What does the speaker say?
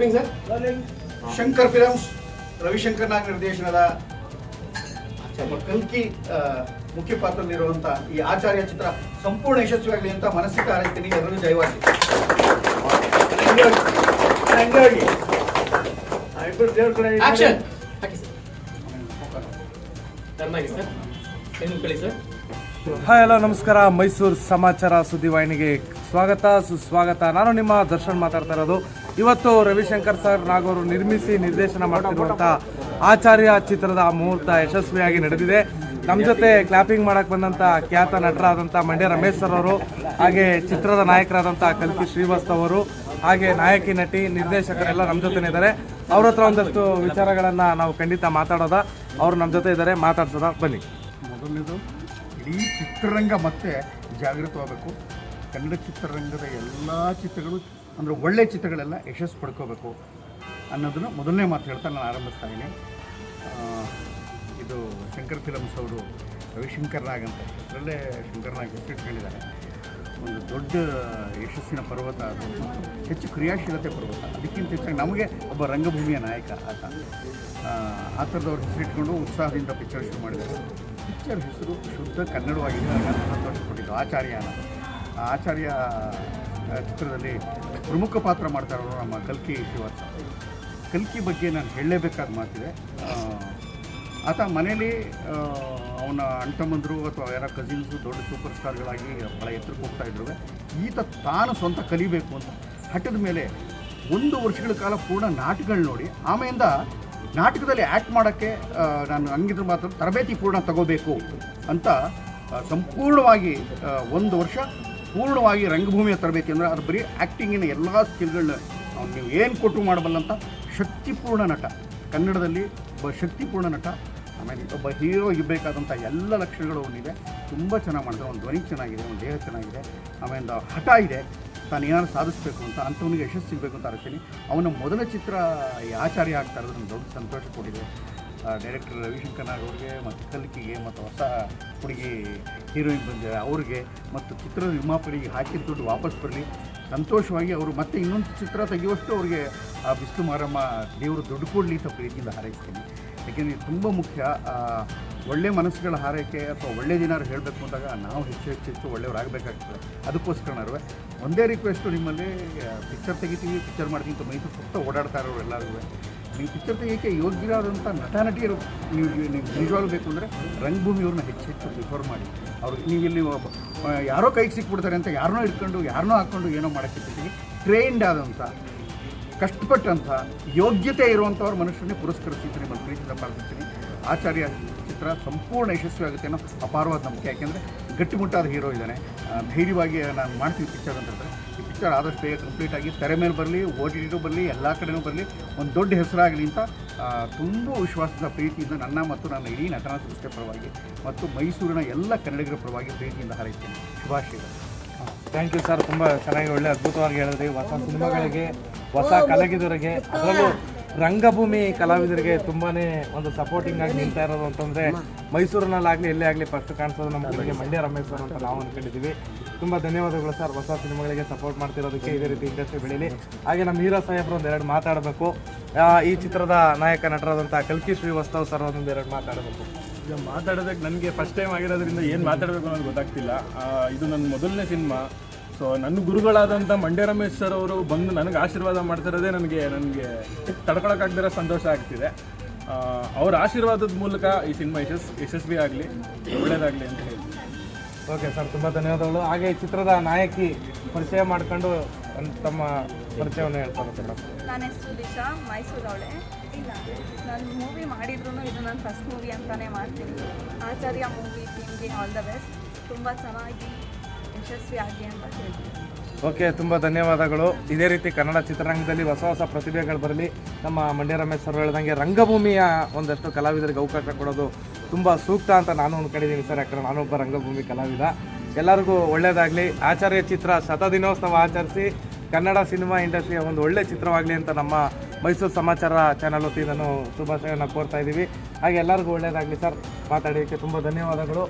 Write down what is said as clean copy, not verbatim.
Rolling sir. Shankar films Ravishankar Nag ನಿರ್ದೇಶನದ ಕಲ್ಕಿ ಮುಖ್ಯ ಪಾತ್ರದಲ್ಲಿರುವಂತ ಈ ಆಚಾರ್ಯ ಚಿತ್ರ ಸಂಪೂರ್ಣ ಯಶಸ್ವಿಯಾಗಲಿ ಅಂತ ಮನಸ್ಸಿಗೆ ಹಾರೈಸ್ತೀನಿ. ಎಲ್ಲರೂ ಜಯವಾಗಲಿ. ಆಕ್ಷನ್ ಹಾಕಿ ಸರ್. ಟರ್ನ್ ಆಗಿ ಸರ್. ಕೈ ಮುಕ್ಕಳಿ ಸರ್. ಹಾಯ್ ಹಲೋ ನಮಸ್ಕಾರ. ಮೈಸೂರು ಸಮಾಚಾರ ಸುದ್ದಿವಾಹಿನಿಗೆ ಸ್ವಾಗತ ಸುಸ್ವಾಗತ. ನಾನು ನಿಮ್ಮ ದರ್ಶನ್ ಮಾತಾಡ್ತಾ ಇರೋದು. ಇವತ್ತು ರವಿಶಂಕರ್ ಸರ್ ನಾಗವರು ನಿರ್ಮಿಸಿ ನಿರ್ದೇಶನ ಮಾಡ್ತಿರುವಂಥ ಆಚಾರ್ಯ ಚಿತ್ರದ ಮುಹೂರ್ತ ಯಶಸ್ವಿಯಾಗಿ ನಡೆದಿದೆ. ನಮ್ಮ ಜೊತೆ ಕ್ಲಾಪಿಂಗ್ ಮಾಡಕ್ಕೆ ಬಂದಂಥ ಖ್ಯಾತ ನಟರಾದಂಥ ಮಂಡ್ಯ ರಮೇಶ್ ಸರ್ ಅವರು, ಹಾಗೆ ಚಿತ್ರದ ನಾಯಕರಾದಂಥ ಕಲ್ಕಿ ಶ್ರೀವಾಸ್ತವ್ ಅವರು, ಹಾಗೆ ನಾಯಕಿ ನಟಿ ನಿರ್ದೇಶಕರೆಲ್ಲ ನಮ್ಮ ಜೊತೆನೇ ಇದ್ದಾರೆ. ಅವ್ರ ಹತ್ರ ಒಂದಷ್ಟು ವಿಚಾರಗಳನ್ನು ನಾವು ಖಂಡಿತ ಮಾತಾಡೋದ. ಅವರು ನಮ್ಮ ಜೊತೆ ಇದ್ದಾರೆ, ಮಾತಾಡ್ಸೋದ ಬನ್ನಿ. ಮೊದಲನೇದು, ಇಡೀ ಚಿತ್ರರಂಗ ಮತ್ತೆ ಜಾಗೃತವಾಗಬೇಕು. ಕನ್ನಡ ಚಿತ್ರರಂಗದ ಎಲ್ಲ ಚಿತ್ರಗಳು ಅಂದರೆ ಒಳ್ಳೆಯ ಚಿತ್ರಗಳೆಲ್ಲ ಯಶಸ್ಸು ಪಡ್ಕೋಬೇಕು ಅನ್ನೋದನ್ನು ಮೊದಲನೇ ಮಾತು ಹೇಳ್ತಾ ನಾನು ಆರಂಭಿಸ್ತಾ ಇದ್ದೀನಿ. ಇದು ಶಂಕರ್ ಫಿಲಮ್ಸ್ ಅವರು ರವಿಶಂಕರ್ ನಾಗ್ ಅಂತ ಇದರಲ್ಲೇ ಶಂಕರ್ ನಾಗ್ ಹೆಸರಿಟ್ಕೊಂಡಿದ್ದಾರೆ. ಒಂದು ದೊಡ್ಡ ಯಶಸ್ಸಿನ ಪರ್ವತ ಅದು, ಹೆಚ್ಚು ಕ್ರಿಯಾಶೀಲತೆ ಪರ್ವತ. ಅದಕ್ಕಿಂತ ಹೆಚ್ಚಾಗಿ ನಮಗೆ ಒಬ್ಬ ರಂಗಭೂಮಿಯ ನಾಯಕ ಆ ಥರದವ್ರು ಹೆಸರಿಟ್ಕೊಂಡು ಉತ್ಸಾಹದಿಂದ ಪಿಕ್ಚರ್ ಶುರು ಮಾಡಿದ್ದಾರೆ. ಪಿಕ್ಚರ್ ಹೆಸರು ಶುದ್ಧ ಕನ್ನಡವಾಗಿದೆ. ನಾನು ಸಂತೋಷಪಟ್ಟಿದ್ದು ಆಚಾರ್ಯ ಅನ್ನೋದು. ಆ ಆಚಾರ್ಯ ಚಿತ್ರದಲ್ಲಿ ಪ್ರಮುಖ ಪಾತ್ರ ಮಾಡ್ತಾ ಇರೋರು ನಮ್ಮ ಕಲ್ಕಿ ಶ್ರೀವಾಸ್ತವ್. ಕಲ್ಕಿ ಬಗ್ಗೆ ನಾನು ಹೇಳಲೇಬೇಕಾದ ಮಾತಿದೆ. ಆತ ಮನೇಲಿ ಅವನ ಅಣ್ತಮ್ಮಂದರು ಅಥವಾ ಯಾರೋ ಕಸಿನ್ಸು ದೊಡ್ಡ ಸೂಪರ್ ಸ್ಟಾರ್ಗಳಾಗಿ ಭಾಳ ಎತ್ತರಕ್ಕೆ ಹೋಗ್ತಾಯಿದ್ರು. ಈತ ತಾನು ಸ್ವಂತ ಕಲಿಬೇಕು ಅಂತ ಹಠದ ಮೇಲೆ 1 ವರ್ಷಗಳ ಕಾಲ ಪೂರ್ಣ ನಾಟಕಗಳು ನೋಡಿ, ಆಮೇಲಿಂದ ನಾಟಕದಲ್ಲಿ ಆ್ಯಕ್ಟ್ ಮಾಡೋಕ್ಕೆ ನಾನು ಹಂಗಿದ್ರೆ ಮಾತ್ರ ತರಬೇತಿ ಪೂರ್ಣ ತಗೋಬೇಕು ಅಂತ ಸಂಪೂರ್ಣವಾಗಿ 1 ವರ್ಷ ಪೂರ್ಣವಾಗಿ ರಂಗಭೂಮಿಯ ತರಬೇತಿ. ಅಂದರೆ ಅದು ಬರೀ ಆ್ಯಕ್ಟಿಂಗಿನ ಎಲ್ಲ ಸ್ಕಿಲ್ಗಳನ್ನ ನೀವು ಏನು ಕೊಟ್ಟು ಮಾಡಬಲ್ಲಂಥ ಶಕ್ತಿಪೂರ್ಣ ನಟ, ಕನ್ನಡದಲ್ಲಿ ಒಬ್ಬ ಶಕ್ತಿಪೂರ್ಣ ನಟ. ಆಮೇಲೆ ಒಬ್ಬ ಹೀರೋ ಇರಬೇಕಾದಂಥ ಎಲ್ಲ ಲಕ್ಷಣಗಳು ಅವನಿದೆ. ತುಂಬ ಚೆನ್ನಾಗಿ ಮಾಡ್ತಾರೆ. ಒಂದು ಧ್ವನಿ ಚೆನ್ನಾಗಿದೆ, ಒಂದು ದೇಹ ಚೆನ್ನಾಗಿದೆ, ಆಮೇಲೆ ಹಠ ಇದೆ, ತಾನು ಏನಾದ್ರು ಸಾಧಿಸಬೇಕು ಅಂತ. ಅಂಥವನಿಗೆ ಯಶಸ್ಸು ಸಿಗಬೇಕು ಅಂತ ಅರ್ತೀನಿ. ಅವನ ಮೊದಲ ಚಿತ್ರ ಈ ಆಚಾರ್ಯ ಆಗ್ತಾ ಇರೋದು ನನಗೆ ದೊಡ್ಡ ಸಂತೋಷ ಕೊಟ್ಟಿದೆ. ಡೈರೆಕ್ಟರ್ ರವಿಶಂಕರ್ ನಾಗ್ ಅವ್ರಿಗೆ ಮತ್ತು ಕಲ್ಕಿಗೆ ಮತ್ತು ಹೊಸ ಹುಡುಗಿ ಹೀರೋಯಿನ್ ಬಂದಿದ್ದಾರೆ ಅವ್ರಿಗೆ ಮತ್ತು ಚಿತ್ರದ ನಿರ್ಮಾಪಕರಿಗೆ ಹಾಕಿದ ದುಡ್ಡು ವಾಪಸ್ ಬರಲಿ. ಸಂತೋಷವಾಗಿ ಅವರು ಮತ್ತೆ ಇನ್ನೊಂದು ಚಿತ್ರ ತೆಗೆಯುವಷ್ಟು ಅವ್ರಿಗೆ ಆ ಬಿಸಿಲು ಮಾರಮ್ಮ ದೇವರು ದುಡ್ಡು ಕೊಡಲಿ ಅಂತ ಪ್ರೀತಿಯಿಂದ ಹಾರೈಸ್ತೀನಿ. ಯಾಕೆಂದರೆ ಇದು ತುಂಬ ಮುಖ್ಯ. ಒಳ್ಳೆಯ ಮನಸ್ಸುಗಳ ಹಾರೈಕೆ ಅಥವಾ ಒಳ್ಳೆಯ ದಿನಾರು ಹೇಳಬೇಕು ಅಂದಾಗ ನಾವು ಹೆಚ್ಚು ಒಳ್ಳೆಯವರಾಗಬೇಕಾಗ್ತದೆ. ಅದಕ್ಕೋಸ್ಕರನೂ ಒಂದೇ ರಿಕ್ವೆಸ್ಟು, ನಿಮ್ಮಲ್ಲಿ ಪಿಕ್ಚರ್ ತೆಗಿತೀವಿ, ಪಿಕ್ಚರ್ ಮಾಡ್ತೀವಿ ಅಂತ ಮೈಸೂರು ಸುತ್ತ ಓಡಾಡ್ತಾ ಇರೋರು ಎಲ್ಲರಿಗೂ, ನೀವು ಪಿಕ್ಚರ್ ತೆಗಿಯೋಕ್ಕೆ ಯೋಗ್ಯರಾದಂಥ ನಟಿಯರು ನೀವು ನಿಜವಾಗ್ಲೂ ಬೇಕು ಅಂದರೆ ರಂಗಭೂಮಿಯವ್ರನ್ನ ಹೆಚ್ಚು ಪ್ರಿಫರ್ ಮಾಡಿ. ಅವ್ರು ನೀವಿಲ್ಲಿ ಯಾರೋ ಕೈಗೆ ಸಿಕ್ಬಿಡ್ತಾರೆ ಅಂತ ಯಾರನ್ನೋ ಇಟ್ಕೊಂಡು ಯಾರನ್ನೋ ಹಾಕ್ಕೊಂಡು ಏನೋ ಮಾಡೋಕ್ಕೆ ಟ್ರೈನ್ಡ್ ಆದಂಥ ಕಷ್ಟಪಟ್ಟಂಥ ಯೋಗ್ಯತೆ ಇರುವಂಥವ್ರ ಮನುಷ್ಯರನ್ನೇ ಪುರಸ್ಕರಿಸ್ತೀನಿ, ನಿಮ್ಮನ್ನು ಪ್ರೀತಿಯಿಂದ ಪ್ರಾರ್ಥಿಸ್ತೀನಿ. ಆಚಾರ್ಯ ಚಿತ್ರ ಸಂಪೂರ್ಣ ಯಶಸ್ವಿ ಆಗುತ್ತೆ ಅನ್ನೋ ಅಪಾರವಾದ ನಂಬಿಕೆ. ಯಾಕೆಂದರೆ ಗಟ್ಟಿಮುಟ್ಟಾದ ಹೀರೋ ಇದ್ದಾನೆ. ಧೈರ್ಯವಾಗಿ ನಾನು ಮಾಡ್ತೀನಿ ಪಿಕ್ಚರ್ ಅಂತ ಹೇಳಿದ್ರೆ ಈ ಪಿಕ್ಚರ್ ಆದಷ್ಟು ಬೇಗ ಕಂಪ್ಲೀಟಾಗಿ ತೆರೆ ಮೇಲೆ ಬರಲಿ, OTT ಬರಲಿ, ಎಲ್ಲ ಕಡೆಯೂ ಬರಲಿ, ಒಂದು ದೊಡ್ಡ ಹೆಸರಾಗಲಿ ಅಂತ ತುಂಬ ವಿಶ್ವಾಸದ ಪ್ರೀತಿಯಿಂದ ನನ್ನ ಮತ್ತು ನನ್ನ ಇಡೀ ನಟನ ಸಂಸ್ಥೆ ಪರವಾಗಿ ಮತ್ತು ಮೈಸೂರಿನ ಎಲ್ಲ ಕನ್ನಡಿಗರ ಪರವಾಗಿ ಪ್ರೀತಿಯಿಂದ ಹಾರೈಸ್ತೀನಿ. ಶುಭಾಶಯಗಳು. Thank you sir. ತುಂಬ ಚೆನ್ನಾಗಿ ಒಳ್ಳೆ ಅದ್ಭುತವಾಗಿ ಹೇಳಿದ್ರಿ. ಹೊಸ ಸಿನಿಮಾಗಳಿಗೆ, ಹೊಸ ಕಲಾವಿದರಿಗೆ, ಅದರಲ್ಲೂ ರಂಗಭೂಮಿ ಕಲಾವಿದರಿಗೆ ತುಂಬಾ ಒಂದು ಸಪೋರ್ಟಿಂಗ್ ಆಗಿ ನಿಲ್ತಾ ಇರೋದು ಅಂತಂದರೆ ಮೈಸೂರಿನಲ್ಲಾಗಲಿ ಎಲ್ಲೇ ಆಗಲಿ ಫಸ್ಟ್ ಕಾಣಿಸೋದು ನಮ್ಮ ಕಡೆಗೆ ಮಂಡ್ಯ ರಮೇಶ್ ಸರ್ ಅಂತ ನಾವು ಅಂದ್ಕೊಂಡಿದ್ದೀವಿ. ತುಂಬ ಧನ್ಯವಾದಗಳು ಸರ್. ಹೊಸ ಸಿನಿಮಾಗಳಿಗೆ ಸಪೋರ್ಟ್ ಮಾಡ್ತಿರೋದಕ್ಕೆ ಇದೇ ರೀತಿ ಇಂಡಸ್ಟ್ರಿ ಬೆಳೀಲಿ. ಹಾಗೆ ನಮ್ಮ ಹೀರೋ ಸಾಹೇಬ್ರು ಒಂದೆರಡು ಮಾತಾಡಬೇಕು. ಈ ಚಿತ್ರದ ನಾಯಕ ನಟರಾದಂಥ ಕಲ್ಕಿ ಶ್ರೀವಾಸ್ತವ್ ಸರ್ ಒಂದೆರಡು ಮಾತಾಡಬೇಕು. ಈಗ ಮಾತಾಡೋದಕ್ಕೆ ನನಗೆ ಫಸ್ಟ್ ಟೈಮ್ ಆಗಿರೋದ್ರಿಂದ ಏನು ಮಾತಾಡಬೇಕು ಅನ್ನೋದು ಗೊತ್ತಾಗ್ತಿಲ್ಲ. ಇದು ನನ್ನ ಮೊದಲನೇ ಸಿನಿಮಾ. ಸೊ ನನ್ನ ಗುರುಗಳಾದಂಥ ಮಂಡ್ಯ ರಮೇಶ್ ಸರ್ ಅವರು ಬಂದು ನನಗೆ ಆಶೀರ್ವಾದ ಮಾಡ್ತಿರೋದೇ ನನಗೆ ತಡ್ಕೊಳಕ್ಕಾಗ್ದಿರೋ ಸಂತೋಷ ಆಗ್ತಿದೆ. ಅವ್ರ ಆಶೀರ್ವಾದದ ಮೂಲಕ ಈ ಸಿನಿಮಾ ಯಶಸ್ವಿ ಆಗಲಿ, ಒಳ್ಳೆಯದಾಗಲಿ ಅಂತ ಹೇಳಿ. ಓಕೆ ಸರ್, ತುಂಬ ಧನ್ಯವಾದಗಳು. ಹಾಗೆ ಈ ಚಿತ್ರದ ನಾಯಕಿ ಪರಿಚಯ ಮಾಡ್ಕೊಂಡು ತಮ್ಮ ಪರಿಚಯವನ್ನು ಹೇಳ್ತಾರೆ ಸರ್. ನನ್ನ ಹೆಸರು ದಿಶಾ, ಮೈಸೂರವಳೆ. ಇಲ್ಲ, ನಾನು ಮೂವಿ ಮಾಡಿದ್ರು ಇದು ನನ್ನ ಫಸ್ಟ್ ಮೂವಿ ಅಂತಲೇ ಮಾಡ್ತೀನಿ. ಆಚಾರ್ಯ ಮೂವಿ ಟೀಮ್ಗೆ ಆಲ್ ದ ಬೆಸ್ಟ್. ತುಂಬ ಚೆನ್ನಾಗಿ ಯಶಸ್ವಿ ಆಗಿ ಅಂತ ಹೇಳ್ತೀನಿ. ಓಕೆ, ತುಂಬ ಧನ್ಯವಾದಗಳು. ಇದೇ ರೀತಿ ಕನ್ನಡ ಚಿತ್ರರಂಗದಲ್ಲಿ ಹೊಸ ಪ್ರತಿಭೆಗಳು ಬರಲಿ. ನಮ್ಮ ಮಂಡ್ಯ ರಮೇಶ್ ಸರ್ ಹೇಳ್ದಂಗೆ ರಂಗಭೂಮಿಯ ಒಂದಷ್ಟು ಕಲಾವಿದರಿಗೆ ಅವಕಾಶ ಕೊಡೋದು ತುಂಬ ಸೂಕ್ತ ಅಂತ ನಾನು ಅಂದ್ಕೊಂಡಿದ್ದೀನಿ ಸರ್. ಯಾಕಂದರೆ ನಾನೊಬ್ಬ ರಂಗಭೂಮಿ ಕಲಾವಿದ. ಎಲ್ಲರಿಗೂ ಒಳ್ಳೆಯದಾಗಲಿ. ಆಚಾರ್ಯ ಚಿತ್ರ ಶತದಿನೋತ್ಸವ ಆಚರಿಸಿ ಕನ್ನಡ ಸಿನಿಮಾ ಇಂಡಸ್ಟ್ರಿಯ ಒಂದು ಒಳ್ಳೆಯ ಚಿತ್ರವಾಗಲಿ ಅಂತ ನಮ್ಮ ಮೈಸೂರು ಸಮಾಚಾರ ಚಾನಲ್ ವತಿಯಿಂದ ಶುಭಾಶಯವನ್ನು ಕೋರ್ತಾ ಇದ್ದೀವಿ. ಹಾಗೆ ಎಲ್ಲರಿಗೂ ಒಳ್ಳೆಯದಾಗಲಿ ಸರ್. ಮಾತಾಡೋಕ್ಕೆ ತುಂಬ ಧನ್ಯವಾದಗಳು.